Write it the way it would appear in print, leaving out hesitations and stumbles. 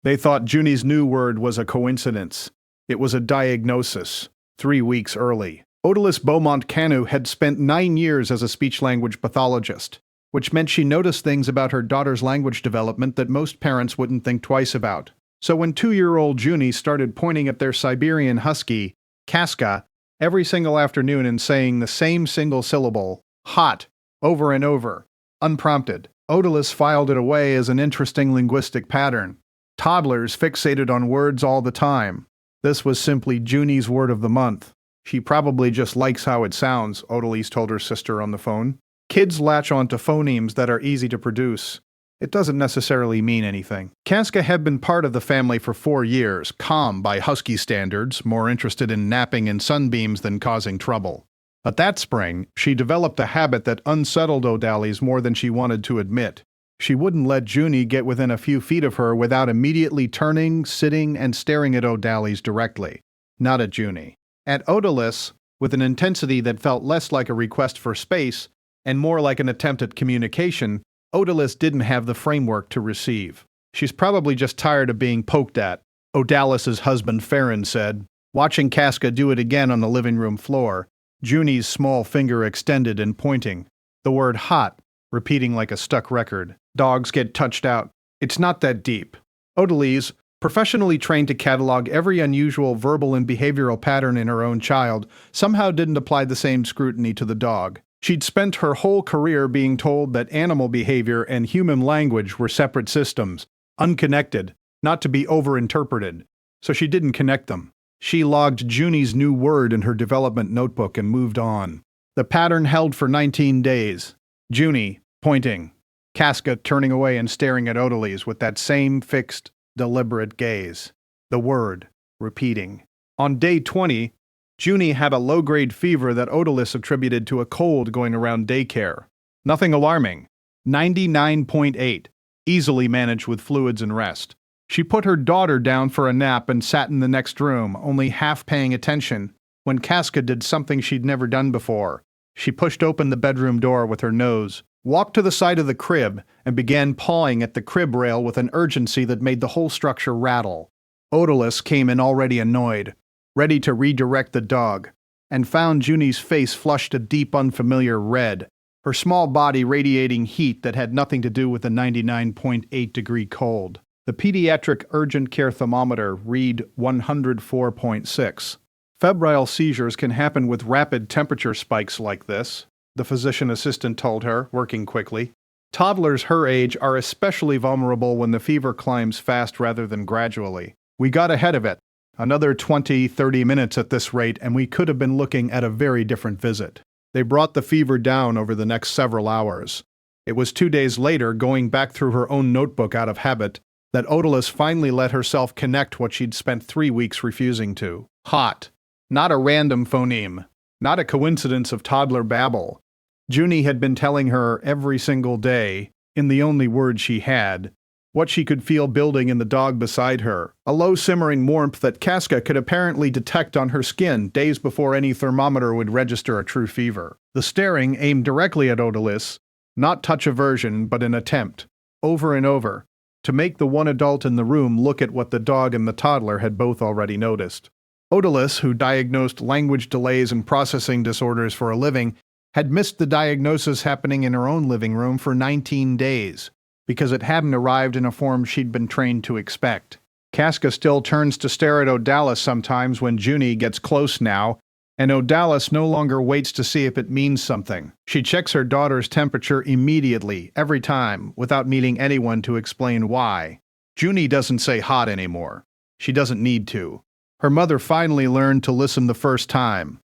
They thought Junie's new word was a coincidence. It was a diagnosis, 3 weeks early. Odalis Beaumont-Canu had spent 9 years as a speech-language pathologist, which meant she noticed things about her daughter's language development that most parents wouldn't think twice about. So when 2-year-old Junie started pointing at their Siberian Husky, Kaska, every single afternoon and saying the same single syllable, hot, over and over, unprompted, Odalis filed it away as an interesting linguistic pattern. Toddlers fixated on words all the time. This was simply Junie's word of the month. She probably just likes how it sounds, Odalis told her sister on the phone. Kids latch onto phonemes that are easy to produce. It doesn't necessarily mean anything. Kaska had been part of the family for 4 years, calm by Husky standards, more interested in napping in sunbeams than causing trouble. But that spring, she developed a habit that unsettled Odalis more than she wanted to admit. She wouldn't let Junie get within a few feet of her without immediately turning, sitting, and staring at Odalis directly. Not at Junie. At Odalis, with an intensity that felt less like a request for space and more like an attempt at communication, Odalis didn't have the framework to receive. She's probably just tired of being poked at, Odalis's husband Farron said. Watching Kaska do it again on the living room floor, Junie's small finger extended and pointing. The word hot, repeating like a stuck record. Dogs get touched out. It's not that deep. Odalis, professionally trained to catalog every unusual verbal and behavioral pattern in her own child, somehow didn't apply the same scrutiny to the dog. She'd spent her whole career being told that animal behavior and human language were separate systems, unconnected, not to be overinterpreted, so she didn't connect them. She logged Junie's new word in her development notebook and moved on. The pattern held for 19 days. Junie, pointing. Kaska turning away and staring at Odalis with that same fixed, deliberate gaze. The word, repeating. On day 20, Junie had a low-grade fever that Odalis attributed to a cold going around daycare. Nothing alarming. 99.8. Easily managed with fluids and rest. She put her daughter down for a nap and sat in the next room, only half paying attention, when Kaska did something she'd never done before. She pushed open the bedroom door with her nose, walked to the side of the crib, and began pawing at the crib rail with an urgency that made the whole structure rattle. Odalis came in already annoyed, ready to redirect the dog, and found Junie's face flushed a deep, unfamiliar red, her small body radiating heat that had nothing to do with the 99.8-degree cold. The pediatric urgent care thermometer read 104.6. Febrile seizures can happen with rapid temperature spikes like this, the physician assistant told her, working quickly. Toddlers her age are especially vulnerable when the fever climbs fast rather than gradually. We got ahead of it. Another 20-30 minutes at this rate, and we could have been looking at a very different visit. They brought the fever down over the next several hours. It was 2 days later, going back through her own notebook out of habit, that Odalis finally let herself connect what she'd spent 3 weeks refusing to. Hot. Not a random phoneme. Not a coincidence of toddler babble. Junie had been telling her every single day, in the only word she had, what she could feel building in the dog beside her, a low simmering warmth that Kaska could apparently detect on her skin days before any thermometer would register a true fever. The staring aimed directly at Odalis, not touch aversion, but an attempt, over and over, to make the one adult in the room look at what the dog and the toddler had both already noticed. Odalis, who diagnosed language delays and processing disorders for a living, had missed the diagnosis happening in her own living room for 19 days, because it hadn't arrived in a form she'd been trained to expect. Kaska still turns to stare at Odalis sometimes when Junie gets close now, and Odalis no longer waits to see if it means something. She checks her daughter's temperature immediately, every time, without needing anyone to explain why. Junie doesn't say hot anymore. She doesn't need to. Her mother finally learned to listen the first time.